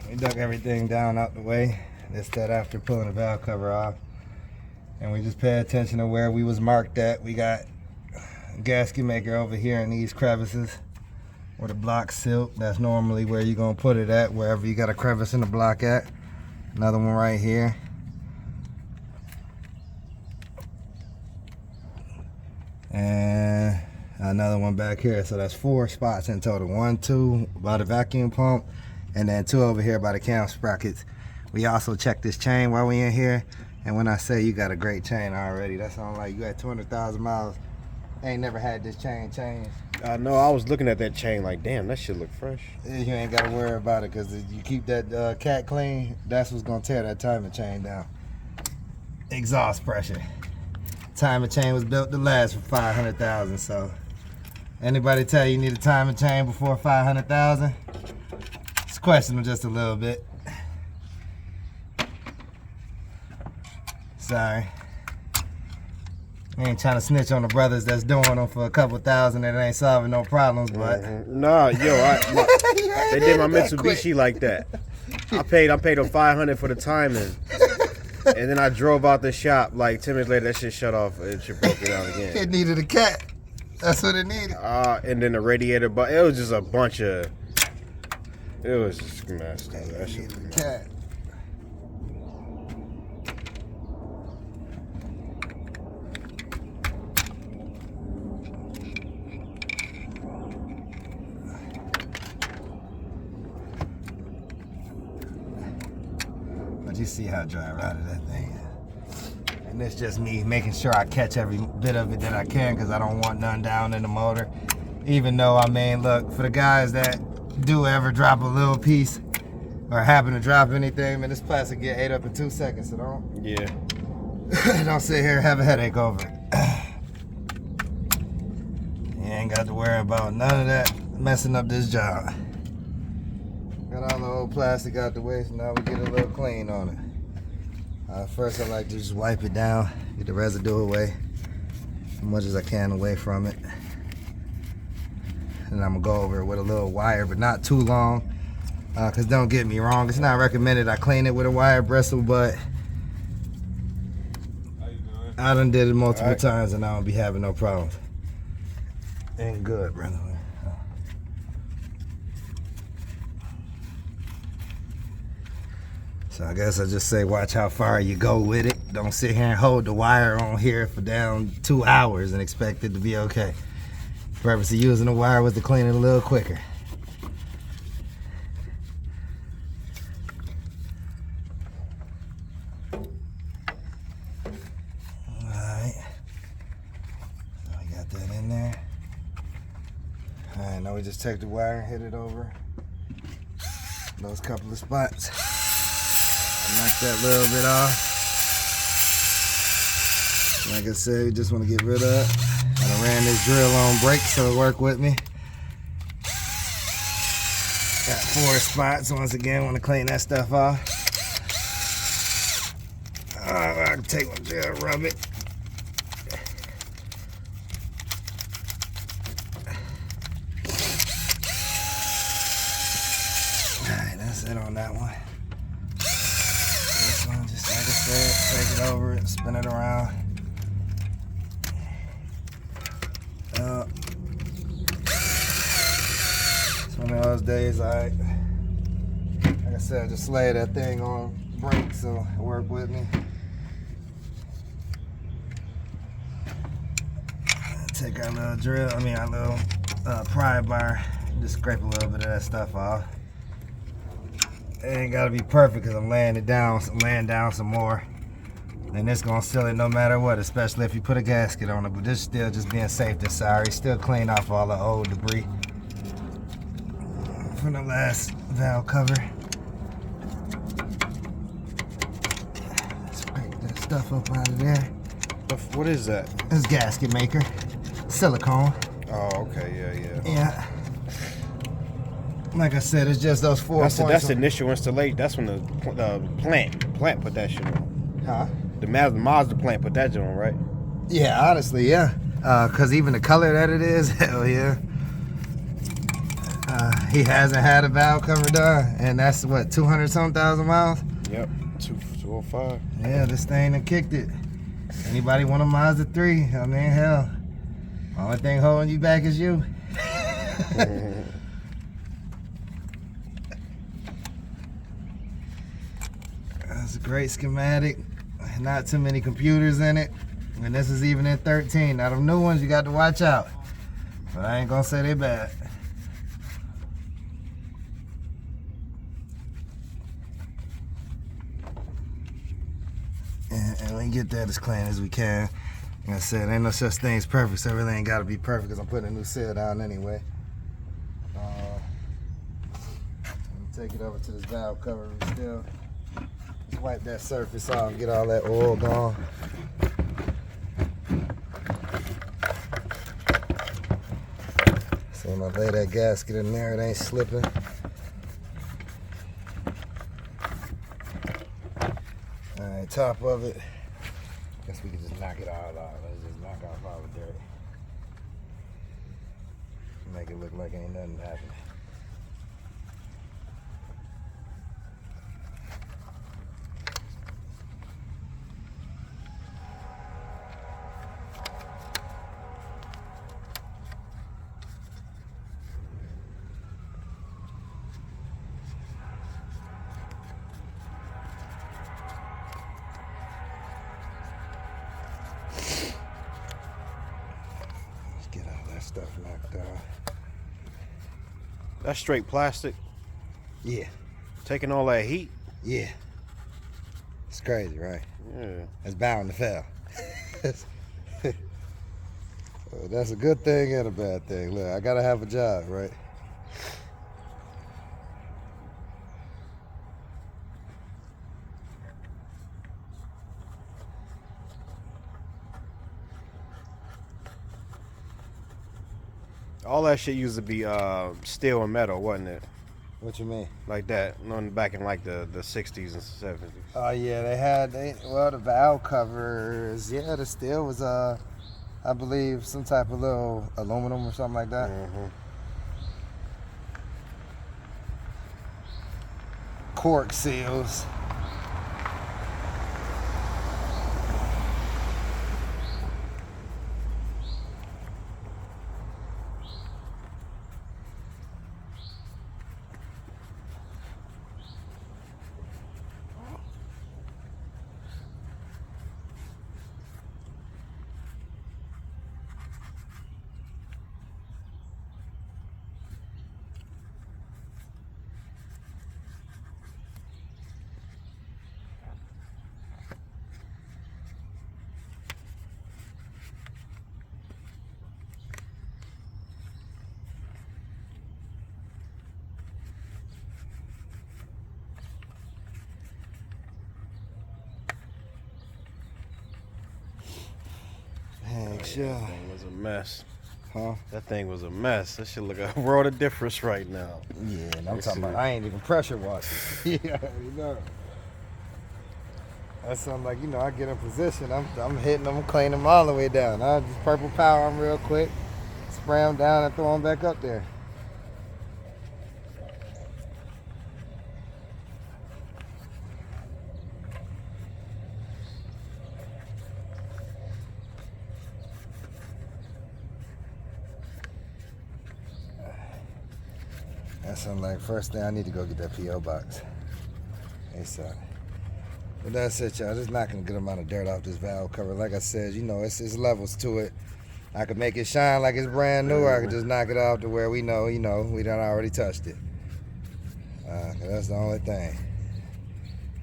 We dug everything down out the way. That's that after pulling the valve cover off. And we just pay attention to where we was marked at. We got a gasket maker over here in these crevices where the block's silk. That's normally where you're gonna put it at, wherever you got a crevice in the block at. Another one right here. And another one back here. So that's 4 spots in total. 1, 2 by the vacuum pump, and then 2 over here by the cam sprockets. We also checked this chain while we in here, and when I say you got a great chain already, that sounds like you got 200,000 miles. Ain't never had this chain changed. No, I was looking at that chain like, damn, that shit look fresh. You ain't got to worry about it, because if you keep that cat clean, that's what's going to tear that timing chain down. Exhaust pressure. Timing chain was built to last for 500,000, so anybody tell you need a timing chain before 500,000? Just question them just a little bit. Sorry. I ain't trying to snitch on the brothers that's doing them for a couple thousand and ain't solving no problems, but Nah, yo, they did my Mitsubishi like that. I paid them 500 for the timing. And then I drove out the shop, like 10 minutes later, that shit shut off and shit broke it down again. It needed a cat. That's what it needed. And then the radiator, but it was just a bunch of, it was just messed up. That shit was a cat. But you see how dry rotted that thing is. And it's just me making sure I catch every bit of it that I can, because I don't want none down in the motor. Even though, I mean, look, for the guys that do ever drop a little piece or happen to drop anything, man, this plastic get ate up in 2 seconds, so don't. Yeah. Don't sit here and have a headache over it. You ain't got to worry about none of that messing up this job. Got all the old plastic out the way, so now we get a little clean on it. First I like to just wipe it down, get the residue away, as much as I can away from it. And I'm gonna go over it with a little wire, but not too long, because don't get me wrong, it's not recommended I clean it with a wire bristle, but I done did it multiple times and I don't be having no problems. Ain't good, brother. So I guess I just say watch how far you go with it. Don't sit here and hold the wire on here for down 2 hours and expect it to be okay. The purpose of using the wire was to clean it a little quicker. Alright. So we got that in there. Alright, now we just take the wire and hit it over those couple of spots. Knock that little bit off. Like I said, we just want to get rid of it. I done ran this drill on brake so it worked with me. Got 4 spots. Once again, want to clean that stuff off. I can take my drill, rub it. Alright, that's it on that one. Just like I said, take it over it, spin it around. It's one of those days, like I said, just lay that thing on brake so it work with me. Take our little drill, our little pry bar, just scrape a little bit of that stuff off. It ain't gotta be perfect because I'm laying down some more. And it's gonna seal it no matter what, especially if you put a gasket on it. But this still just being safe than sorry. Still clean off all the old debris from the last valve cover. Scrape that stuff up out of there. What is that? It's gasket maker. Silicone. Oh, okay, yeah. Yeah. Like I said, it's just those 4 points. That's the initial installation. That's when the plant put that shit on. Huh? The Mazda plant put that shit on, right? Yeah, honestly, yeah. Cause even the color that it is, hell yeah. He hasn't had a valve cover done, and that's what, 200-some thousand miles? Yep, 205. Yeah, this thing done kicked it. Anybody want a Mazda 3? I mean, hell, only thing holding you back is you. That's a great schematic. Not too many computers in it. And this is even in 13. Now, them new ones, you got to watch out. But I ain't gonna say they bad. And we get that as clean as we can. Like I said, ain't no such thing as perfect, so it really ain't gotta be perfect because I'm putting a new seal down anyway. Let me take it over to this valve cover still. Just wipe that surface off, get all that oil gone. So when I lay that gasket in there, it ain't slipping. Alright, top of it. Guess we can just knock it all off. Let's just knock off all the dirt. Make it look like ain't nothing happening. Get all that stuff knocked off. That's straight plastic. Yeah, Taking all that heat. yeah. It's crazy, right? Yeah. It's bound to fail. That's a good thing and a bad thing. Look, I gotta have a job, right? All that shit used to be steel and metal, wasn't it? What you mean? Like that, back in like the 60s and 70s. Oh yeah, well, the valve covers. Yeah, the steel was I believe some type of little aluminum or something like that. Mm-hmm. Cork seals. Heck, sure. That thing was a mess. Huh? That thing was a mess. That should look a world of difference right now. Yeah, and I'm Let's talking see. about I ain't even pressure washing. Yeah, you know. That's something like, I get in position, I'm hitting them, cleaning them all the way down. I just purple power them real quick, spray them down and throw them back up there. That's something like, first thing I need to go get that P.O. box. ASAP. But that's it, y'all. Just knocking a good amount of dirt off this valve cover. Like I said, it's levels to it. I could make it shine like it's brand new, or I could just knock it off to where we know, we done already touched it. That's the only thing.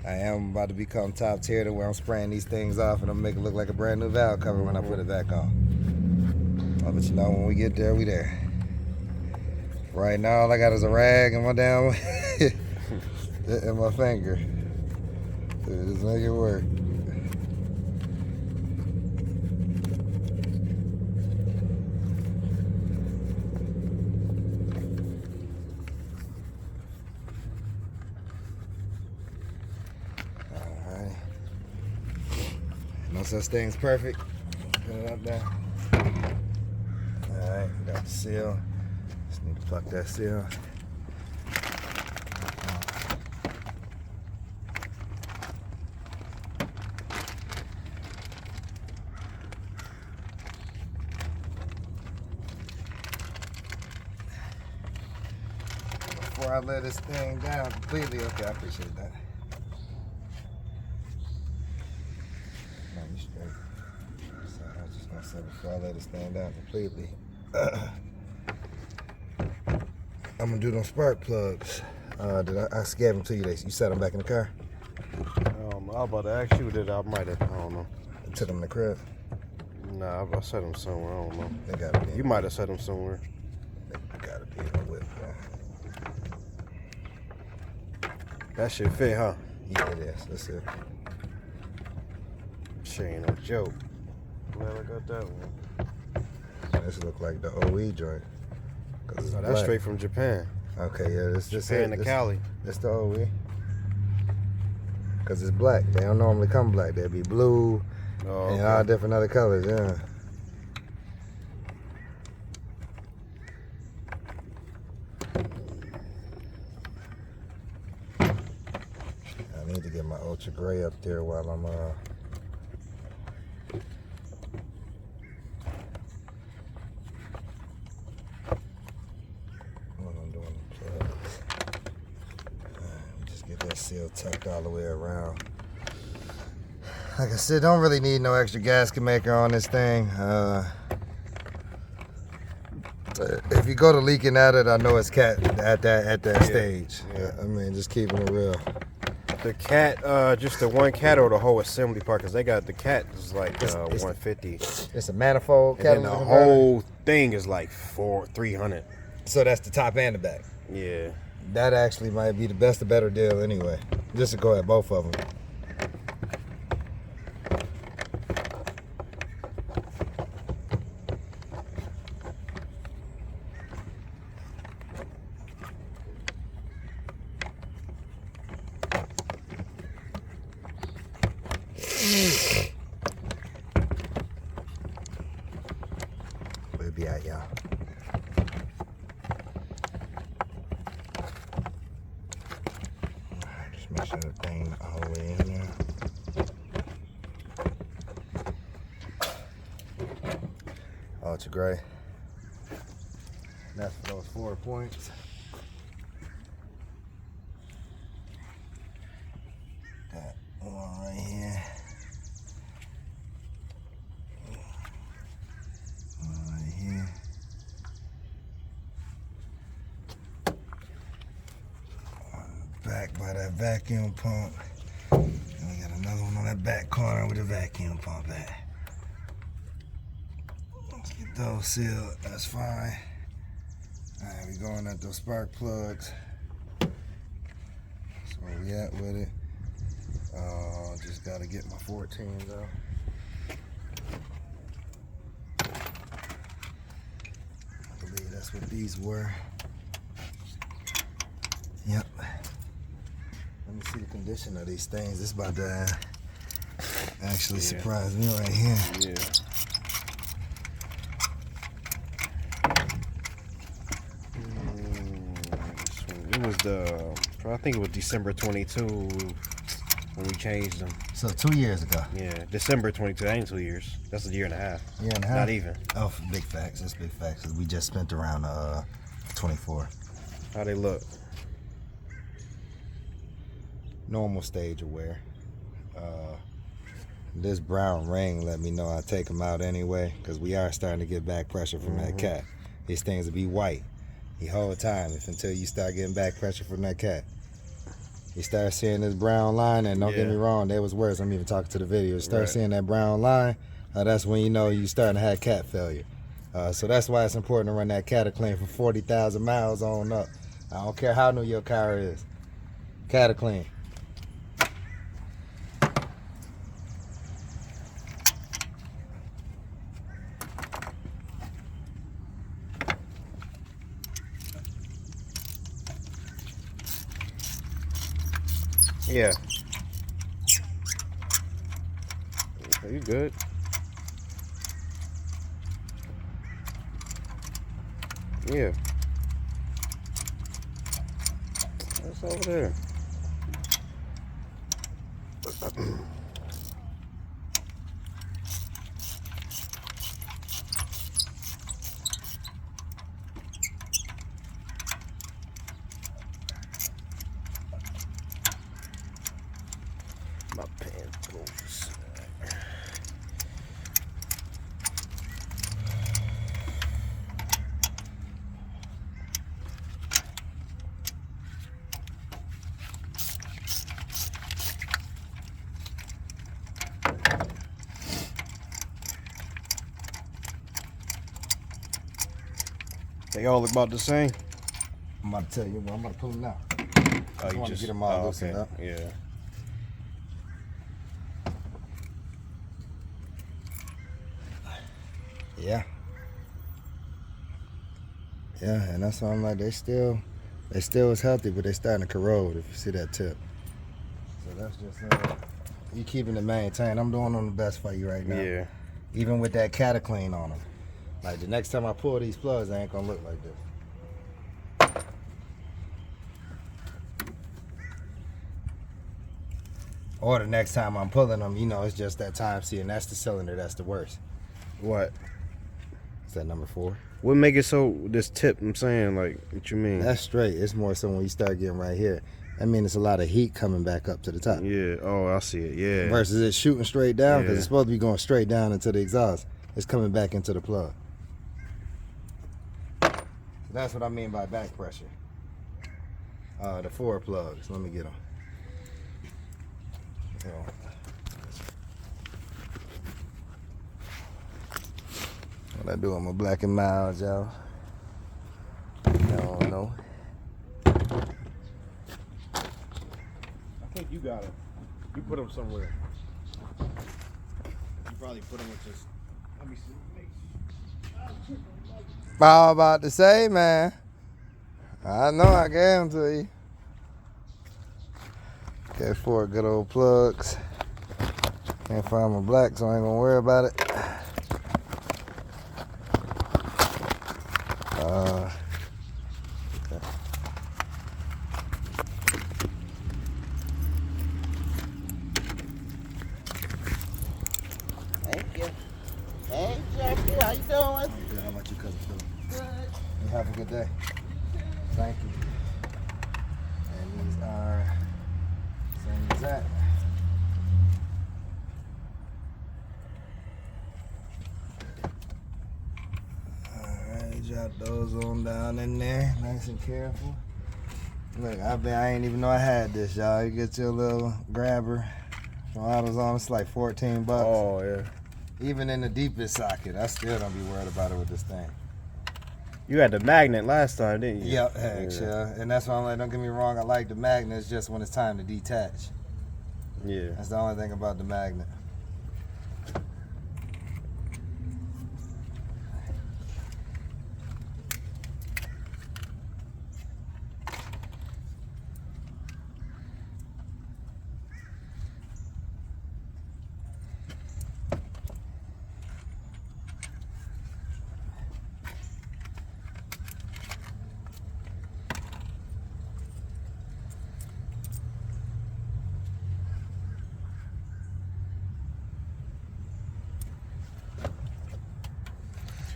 I am about to become top tier to where I'm spraying these things off and I'm making it look like a brand new valve cover when I put it back on. I'll let you know when we get there, we there. Right now, all I got is a rag and my damn and my finger. Just make it work. Alright. No such thing as perfect. Put it up there. Alright, got the seal. Just need to pluck that seal. I lay this thing down completely. Okay, I appreciate that. No, you straight. So I was just gonna say before I lay this thing down completely, I'm gonna do them spark plugs. Did I gave them to you? You set them back in the car? I was about to ask you that. I might have. I don't know. Took them in the crib? Nah, I set them somewhere. I don't know. They gotta be. You might have set them somewhere. They gotta be in the whip, man. That shit fit, huh? Yeah, it is. That's it. Shit ain't no joke. Glad I got that one. This look like the OE joint. Cause it's Oh, that's black. straight from Japan. Okay, yeah, this Japan to Cali. That's the OE. Cause it's black. They don't normally come black. They'll be blue and all different other colors. Yeah. I need to get my ultra gray up there while I'm get that seal tucked all the way around. Like I said, don't really need no extra gasket maker on this thing. If you go to leaking at it, I know it's cat at that stage. Yeah. I mean, just keeping it real. The cat, just the one cat or the whole assembly part? Because they got the cat is like It's 150. It's a manifold And then catalytic the converter. whole thing is like 300. So that's the top and the back. Yeah. That actually might be the best or better deal anyway. Just to go at both of them. We'll be out, y'all. Just make sure the thing all the way in there. Ultra gray. That's for those 4 points. Got one right here. One right here. Back by that vacuum pump. And we got another one on that back corner with the vacuum pump at. Let's get those sealed. That's fine. Alright, we going at those spark plugs. That's where we at with it. Just gotta get my 14s out. I believe that's what these were. Yep. Let me see the condition of these things. This about to actually surprise me right here. Yeah. It was I think it was December 22 when we changed them. So 2 years ago. Yeah, December 22. That ain't 2 years. That's a year and a half. Year and a half? Not even. Oh, big facts. That's big facts. 'Cause we just spent around 24. How they look? Normal stage of wear. This brown ring let me know I take them out anyway, because we are starting to get back pressure from that cat. These things will be white the whole time until you start getting back pressure from that cat. You start seeing this brown line, and don't get me wrong, there was worse. I'm even talking to the video. You start seeing that brown line, that's when you know you're starting to have cat failure. So that's why it's important to run that cattle clean for 40,000 miles on up. I don't care how new your car is. Cattle clean. Yeah. Are you good? Yeah. That's over there. They all look about the same. I'm about to tell you, I'm about to pull them now. Oh, I want to get them all loosened up. Yeah. Yeah. Yeah, and that's why I'm like, they still is healthy, but they starting to corrode, if you see that tip. So that's just, you keeping it maintained. I'm doing them the best for you right now. Yeah. Even with that cataclean on them. Like, the next time I pull these plugs, they ain't gonna look like this. Or the next time I'm pulling them, you know, it's just that time. See, and that's the cylinder that's the worst. What? Is that number 4? What make it so, this tip, I'm saying, like, what you mean? That's straight. It's more so when you start getting right here. I mean, it's a lot of heat coming back up to the top. Yeah. Oh, I see it. Yeah. Versus it shooting straight down, because Yeah. it's supposed to be going straight down into the exhaust. It's coming back into the plug. That's what I mean by back pressure. The 4 plugs. Let me get them. What I do, I'm a black and mild, y'all. No, no. I think you got it. You put them somewhere. You probably put them with just. Let me see. I was about to say, man. I know I gave them to you. Got 4 good old plugs. Can't find my black, so I ain't gonna worry about it. Thank you. Hey, Jackie, how you doing? I'm good. How about you, cousin Philip? Good. You have a good day. Thank you. And these are same as that. Alright, drop those on down in there, nice and careful. Look, I ain't even know I had this, y'all. You get your little grabber from AutoZone, it's like 14 bucks. Oh, yeah. Even in the deepest socket, I still don't be worried about it with this thing. You had the magnet last time, didn't you? Yep, heck, yeah. And that's why I'm like, don't get me wrong, I like the magnet, it's just when it's time to detach. Yeah. That's the only thing about the magnet.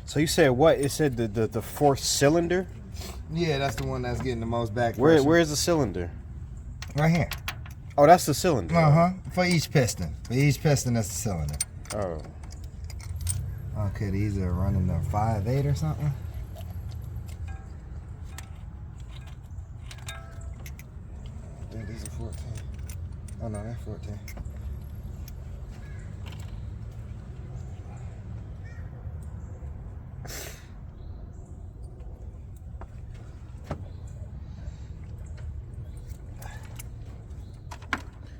So you said what? It said the 4th cylinder? Yeah, that's the one that's getting the most back pressure. Where's the cylinder? Right here. Oh, that's the cylinder. Uh-huh. For each piston. For each piston, that's the cylinder. Oh. Okay, these are running the 5.8 or something. I think these are 14. Oh no, they're 14.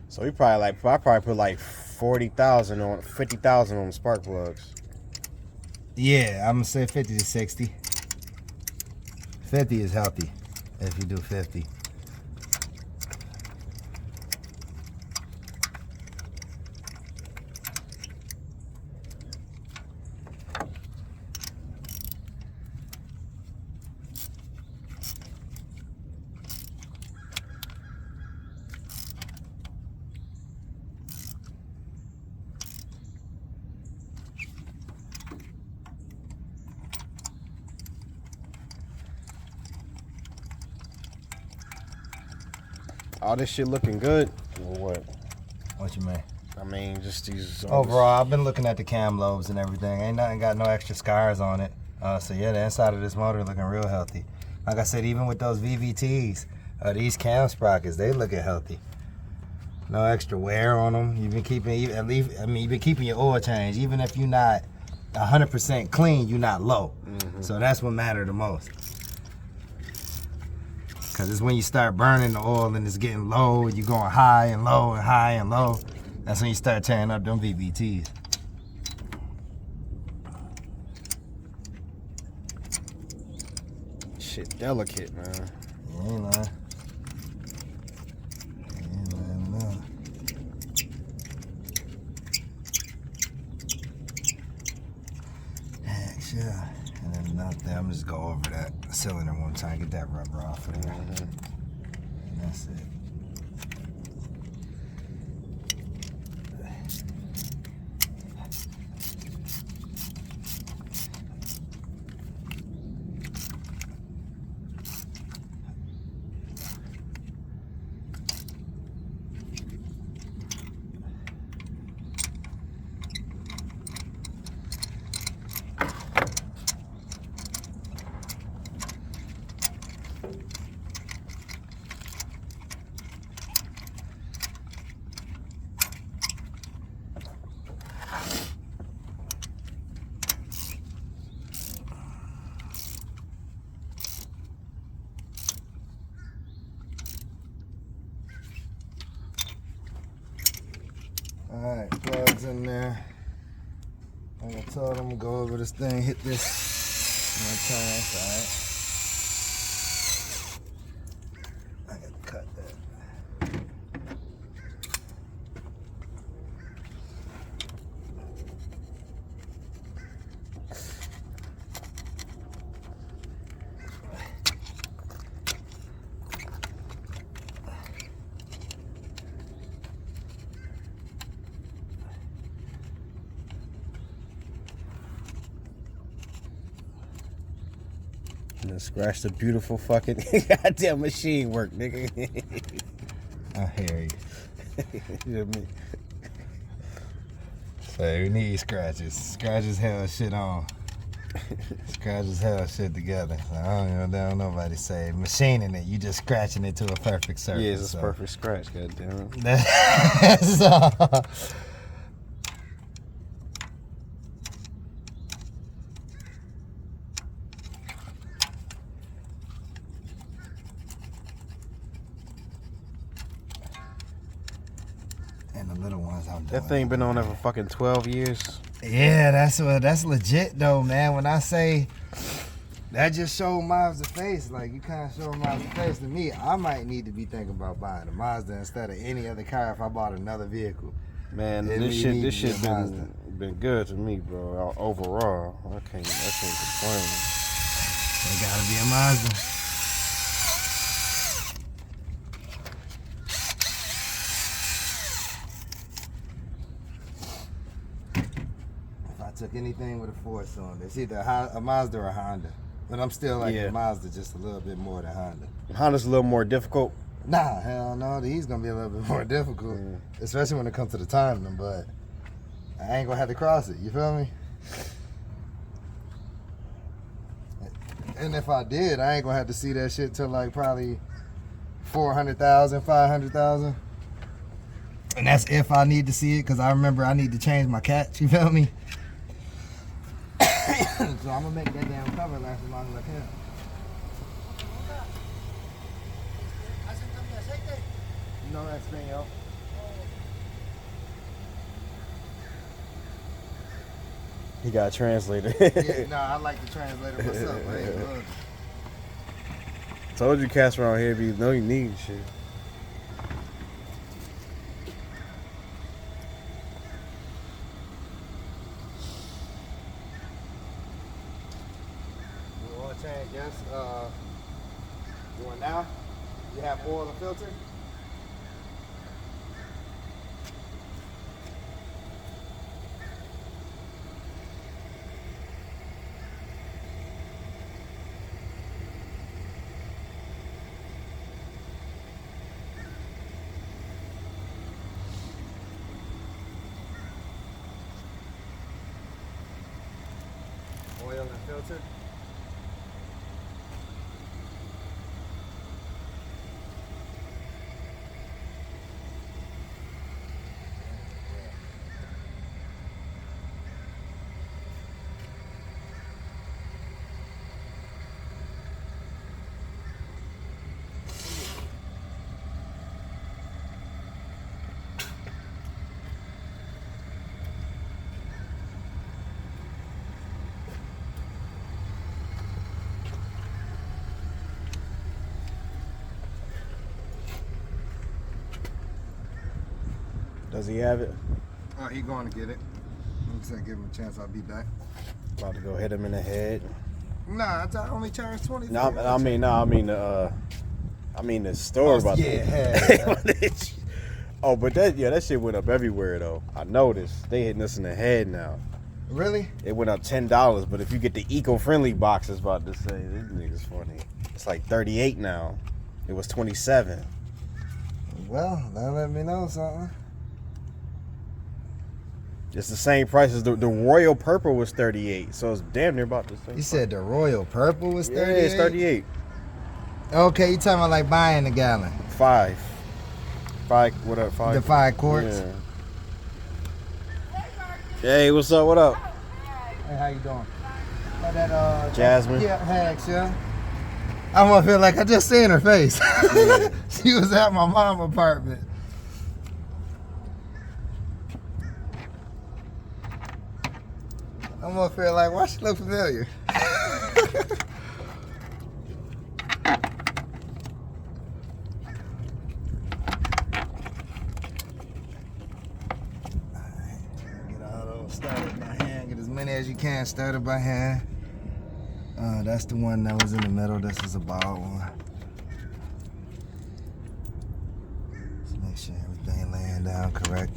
So we probably I probably put like 40,000 on 50,000 on the spark plugs. Yeah, I'm gonna say 50 to 60. 50 is healthy if you do 50. All this shit looking good. Or what? What you mean? I mean, just these. Overall, I've been looking at the cam lobes and everything. Ain't nothing got no extra scars on it. So yeah, the inside of this motor looking real healthy. Like I said, even with those VVTs, these cam sprockets, they looking healthy. No extra wear on them. You've been keeping, at least, I mean, you've been keeping your oil change. Even if you're not 100% clean, you're not low. So that's what matters the most. Cause it's when you start burning the oil and it's getting low and you're going high and low and high and low. That's when you start tearing up them VVTs. Shit delicate, man. You ain't lying. Heck yeah. And then nothing. I'm just go over that cylinder one time, get that rubber off of there. And that's it. Alright, plugs in there. Like I told him, go over this thing, hit this one time. Alright. I gotta cut that. And then scratch the beautiful fucking goddamn machine work, nigga. I hear you. You know what I mean? So we need scratches. Scratches held shit on. Scratches held shit together. So I don't know nobody say machining it. You just scratching it to a perfect surface. Yeah, it's a perfect scratch, goddamn it. That's all. And the little ones I'm doing. That thing been on there for fucking 12 years. Yeah, that's legit though, man. When I say that just showed Mazda face, like you kind of showed Mazda face to me, I might need to be thinking about buying a Mazda instead of any other car if I bought another vehicle. Man, this shit been good to me, bro. Overall, I can't complain. It gotta be a Mazda. Took anything with a 4-cylinder. It's either a Mazda or a Honda. But I'm still like the Mazda just a little bit more than Honda. Honda's a little more difficult. Nah, hell no. He's going to be a little bit more difficult. Especially when it comes to the timing. But I ain't going to have to cross it. You feel me? And if I did, I ain't going to have to see that shit till like probably 400,000, 500,000. And that's if I need to see it, because I remember I need to change my catch. You feel me? So I'm gonna make that damn cover last as long as I can. No, that's Espanol. He got a translator. Yeah, no, I like the translator myself. I ain't good. Told you cats around here be no you need shit. Change, yes. You want now? You have oil and filter? Oil and filter? Does he have it? Oh, he going to get it. I'm saying give him a chance. I'll be back. About to go hit him in the head. Nah, I only charged 20. No, I mean the store about to. Oh, but that shit went up everywhere though. I noticed they hitting us in the head now. Really? It went up $10, but if you get the eco-friendly box, it's about to say this nigga's funny. It's like 38 now. It was 27. Well, that let me know something. It's the same price as the Royal Purple was 38, so it's damn near about the same. You said the Royal Purple was 38? Yeah, it's 38. Okay, you talking about like buying a gallon? 5. What up, 5? The 5 quarts? Yeah. Hey, what's up? What up? Hey, how you doing? Jasmine? Yeah, Hags, yeah. I'm gonna feel like I just seen her face. Yeah. She was at my mom's apartment. I'm gonna feel like, why she look familiar? Started by hand, get as many as you can started by hand. That's the one that was in the middle. This is a bald one. Let's make sure everything laying down correct.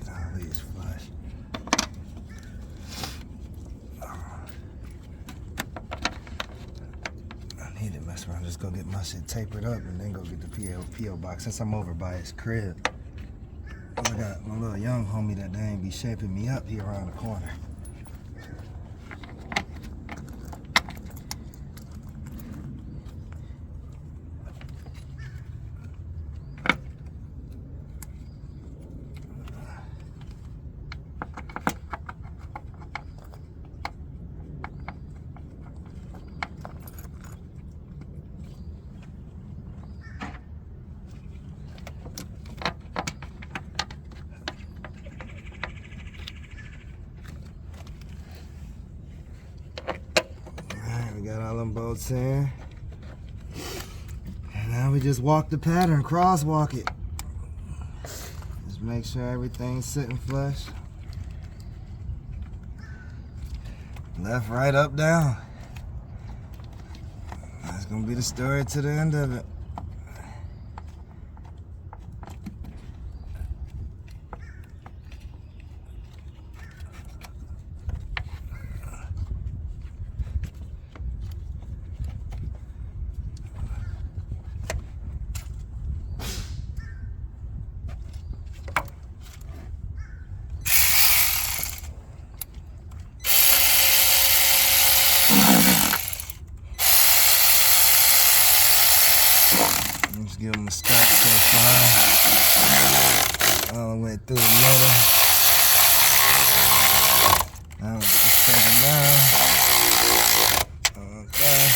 All these flush. I need to mess around. Just go get my shit tapered up and then go get the PO box. Since I'm over by his crib, I got my little young homie that they ain't be shaping me up here around the corner. We got all them bolts in. And now we just walk the pattern, crosswalk it. Just make sure everything's sitting flush. Left, right, up, down. That's gonna be the story to the end of it. Just give them a start so far. All the way through the middle. Now we're just taking down. Okay.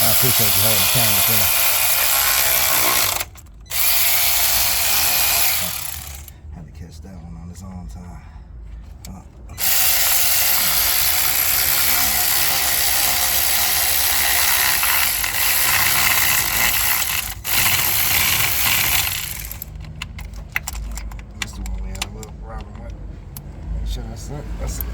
I appreciate you holding the camera too. Had to catch that one on his own time. This is the one we had a little problem with. Make sure that's it. That's it.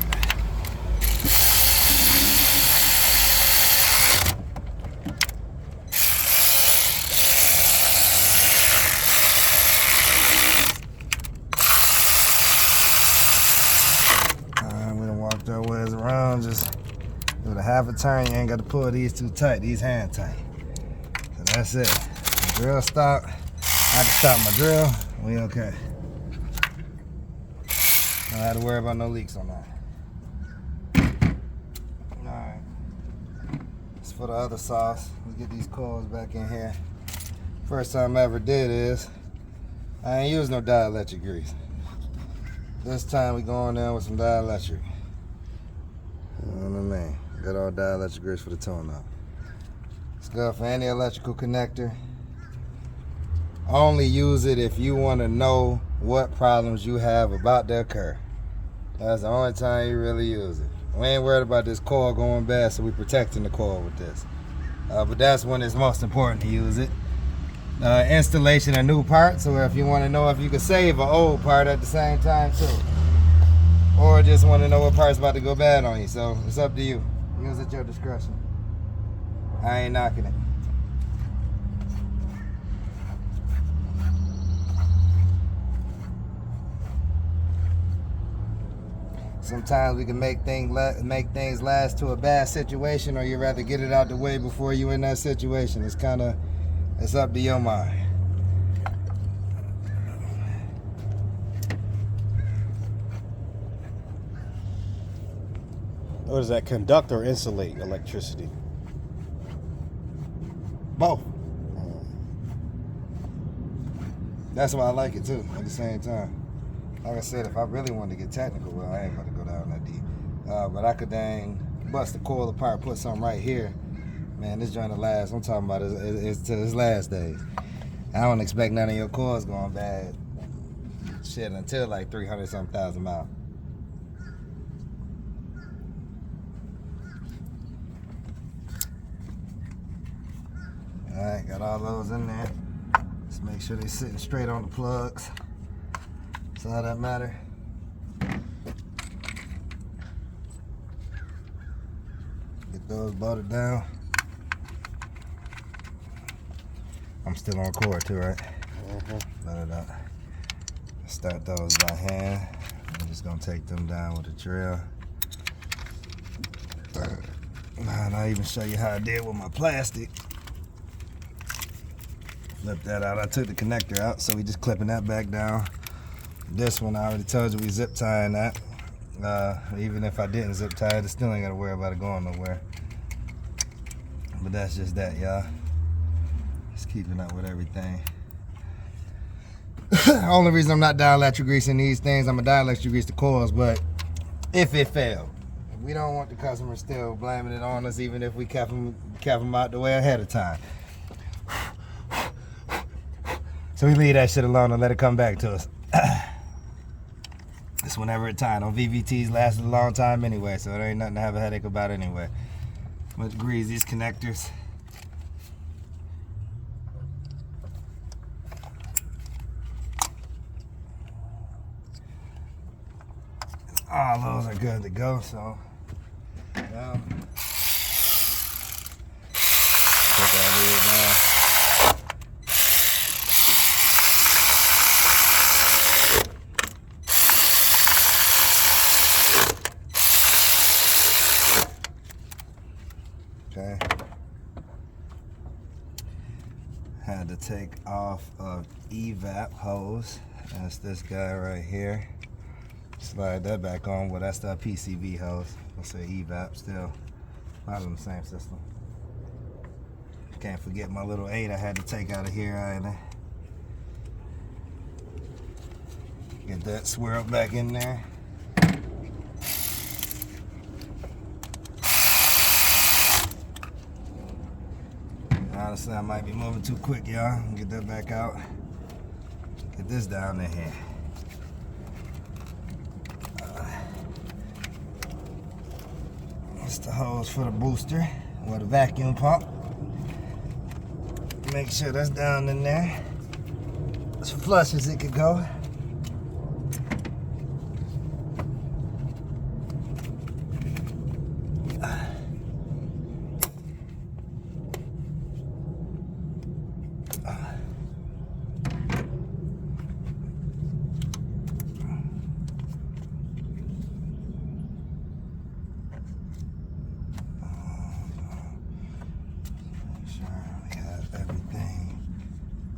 Walked our ways around, just with a half a turn. You ain't got to pull these too tight, these hand tight. So that's it. The drill stop. I can stop my drill. We okay. Don't have to worry about no leaks on that. for the other sauce. Let's get these coils back in here. First time I ever did is, I ain't used no dielectric grease. This time we going in with some dielectric. You know what I mean? Got all dielectric grease for the tune-up. It's good for any electrical connector. Only use it if you want to know what problems you have about to occur. That's the only time you really use it. We ain't worried about this coil going bad, so we're protecting the coil with this. But that's when it's most important to use it. Installation of new parts, or if you want to know if you can save an old part at the same time too. Or just want to know what part's about to go bad on you. So it's up to you. Use at your discretion. I ain't knocking it. Sometimes we can make things last to a bad situation, or you'd rather get it out the way before you in that situation. It's up to your mind. What does that conduct or insulate electricity? Both. That's why I like it too, at the same time. Like I said, if I really wanted to get technical, well, I ain't going to go down that deep. But I could dang bust the coil apart, put something right here. Man, this joint will last. I'm talking about it's to its last days. I don't expect none of your coils going bad. Shit, until like 300-something thousand miles. All right, got all those in there. Just make sure they're sitting straight on the plugs. That's all that matter. Get those bolted down. I'm still on cord too, right? Let it out. Start those by hand. I'm just gonna take them down with a drill. And I'll even show you how I did with my plastic. Flip that out. I took the connector out, so we just clipping that back down. This one, I already told you we zip tying that. Even if I didn't zip tie it, I still ain't gotta worry about it going nowhere. But that's just that, y'all. Just keeping up with everything. Only reason I'm not dielectric greasing these things, I'm a dielectric grease the coils, but if it failed, we don't want the customer still blaming it on us, even if we kept them out the way ahead of time. So we leave that shit alone and let it come back to us. It's whenever it's time. On VVTs lasted a long time anyway, so there ain't nothing to have a headache about anyway. Let's grease these connectors. All those are good to go, so now put that lid down. Okay. Had to take off a evap hose. That's this guy right here. Slide that back on. Well, that's the PCV hose. Let's say evap still. Not in the same system. Can't forget my little 8 I had to take out of here either. Get that swirled back in there. Honestly, I might be moving too quick, y'all. Get that back out. Get this down in here. It's the hose for the booster or the vacuum pump. Make sure that's down in there. As flush as it could go.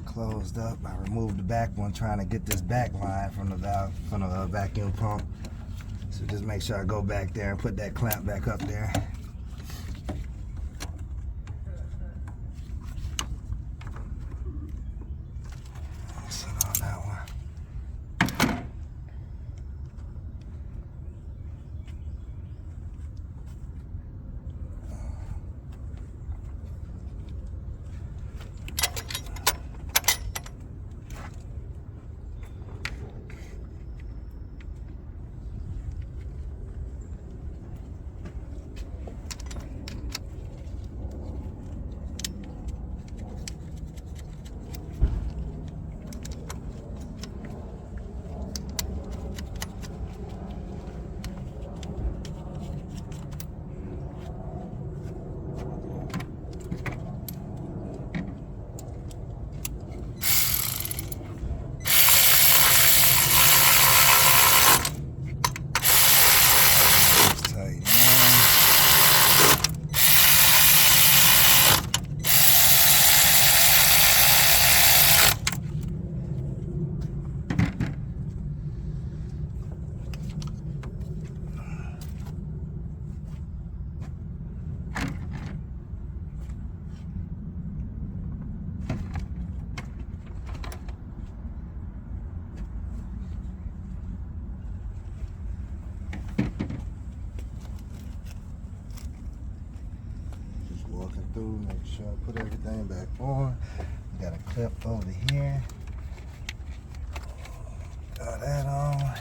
Closed up. I removed the back one trying to get this back line from the valve, from the vacuum pump. So just make sure I go back there and put that clamp back up there. through, make sure I put everything back on. Got a clip over here. Got that on.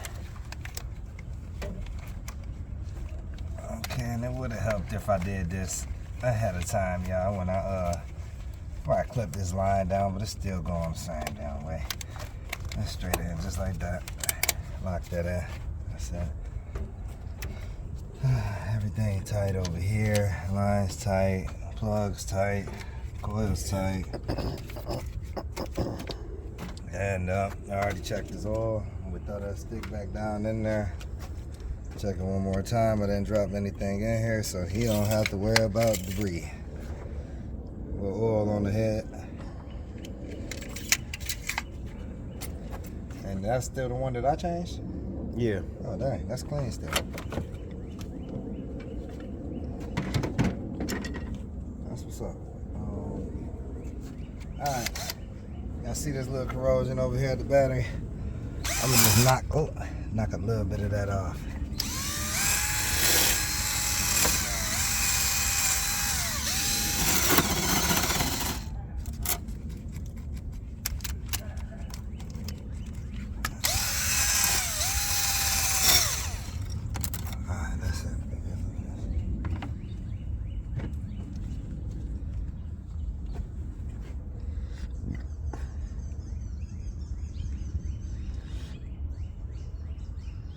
Okay, and it would have helped if I did this ahead of time, y'all, when I clip this line down, but it's still going the same damn way. That's straight in, just like that. Lock that in. That's it. Everything tight over here. Lines tight, plugs tight, coils tight. And I already checked this oil. We throw that stick back down in there. Check it one more time. I didn't drop anything in here, so he don't have to worry about debris. With oil on the head. And that's still the one that I changed? Yeah. Oh dang, that's clean still. That's what's up. Alright. Y'all see this little corrosion over here at the battery? I'm gonna just knock a little bit of that off.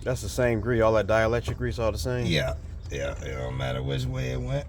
That's the same grease. All that dielectric grease, all the same. Yeah, it don't matter which way it went.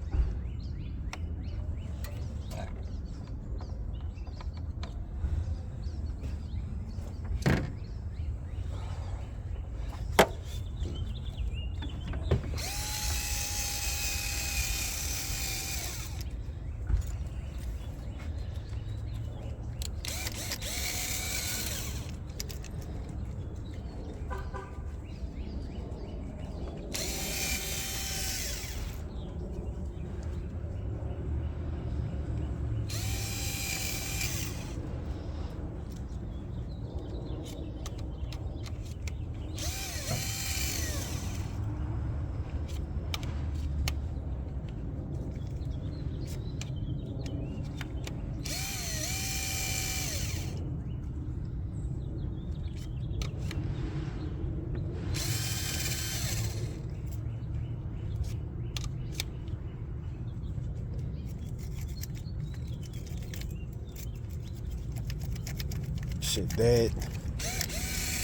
Shit dead.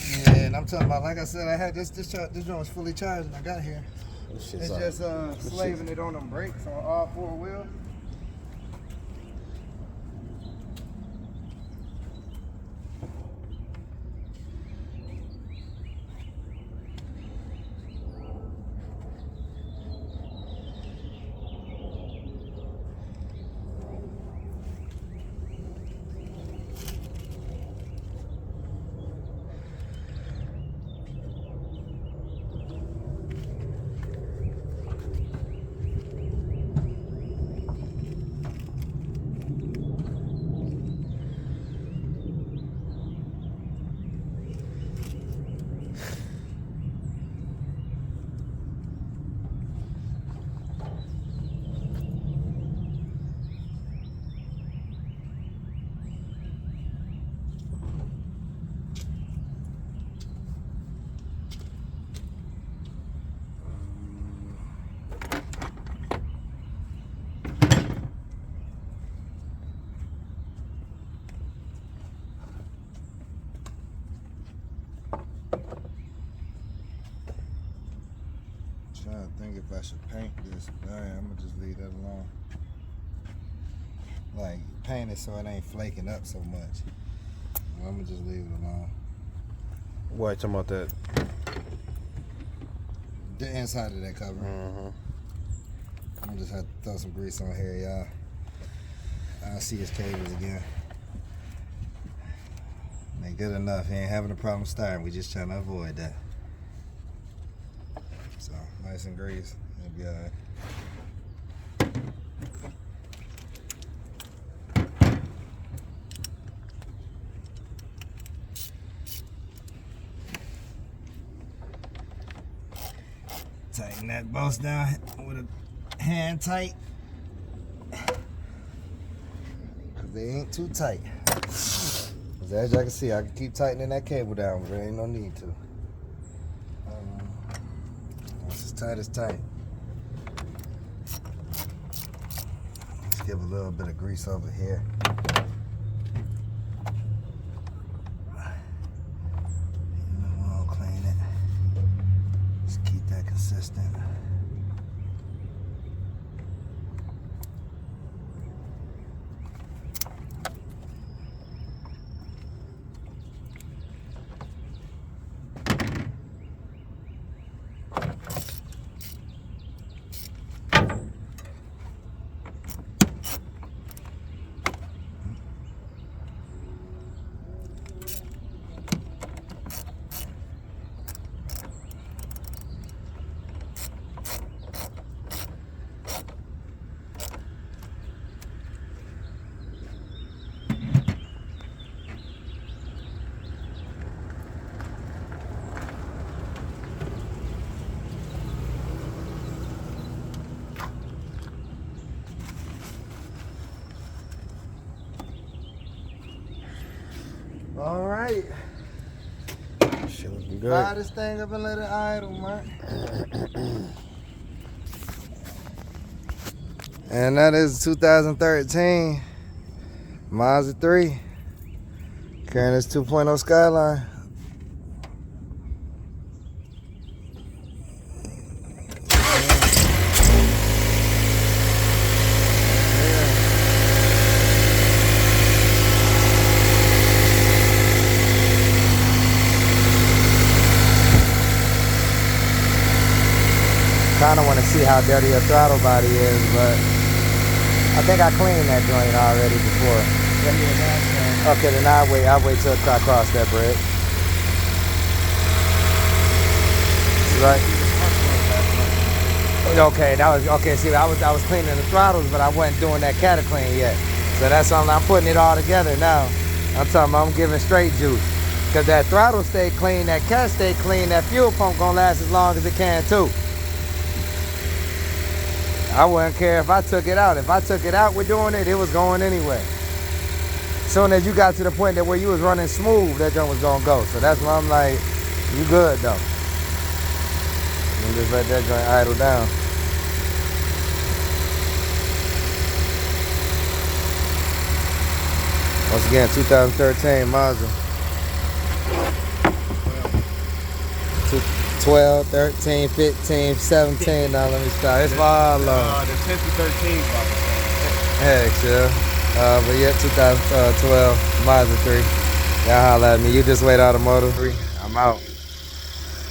Yeah, and I'm talking about, like I said, I had this joint was fully charged when I got here. This It's shit's just slaving it on them brakes on all four wheels. Trying to think if I should paint this. Alright, I'm gonna just leave that alone. Like, paint it so it ain't flaking up so much. I'm gonna just leave it alone. What, talking about that? The inside of that cover. Mm-hmm. I'm gonna just have to throw some grease on here, y'all. I'll see his cables again. Ain't good enough. He ain't having a problem starting. We just trying to avoid that. So, nice and grease. It'll be alright. Tighten that boss down with a hand tight. they ain't too tight. As y'all can see, I can keep tightening that cable down, but there ain't no need to. Once it's tight, it's tight. Let's give a little bit of grease over here. We'll clean it. Just keep that consistent. All right. Shit looking good. Fire this thing up and let it idle, man. And that is 2013 Mazda 3. Carrying this 2.0 Skyline. Kind of want to see how dirty your throttle body is, but I think I cleaned that joint already before. Okay, then I'll wait till I cross that bridge. Right. Okay, that was okay. See, I was cleaning the throttles, but I wasn't doing that cattle clean yet. So that's something I'm putting it all together now. I'm talking about I'm giving straight juice. Cause that throttle stay clean, that cat stay clean, that fuel pump gonna last as long as it can too. I wouldn't care if I took it out. If I took it out with doing it, it was going anyway. Soon as you got to the point that where you was running smooth, that joint was gonna go. So that's why I'm like, you good though. And just let that joint idle down. Once again, 2013 Mazda. 12, 13, 15, 17. Now let me start. It's all long. The 10 to 13 is about the Heck, sure. But yeah, 2012 Mazda 3. Y'all holla at me. You just wait automotive. I'm out.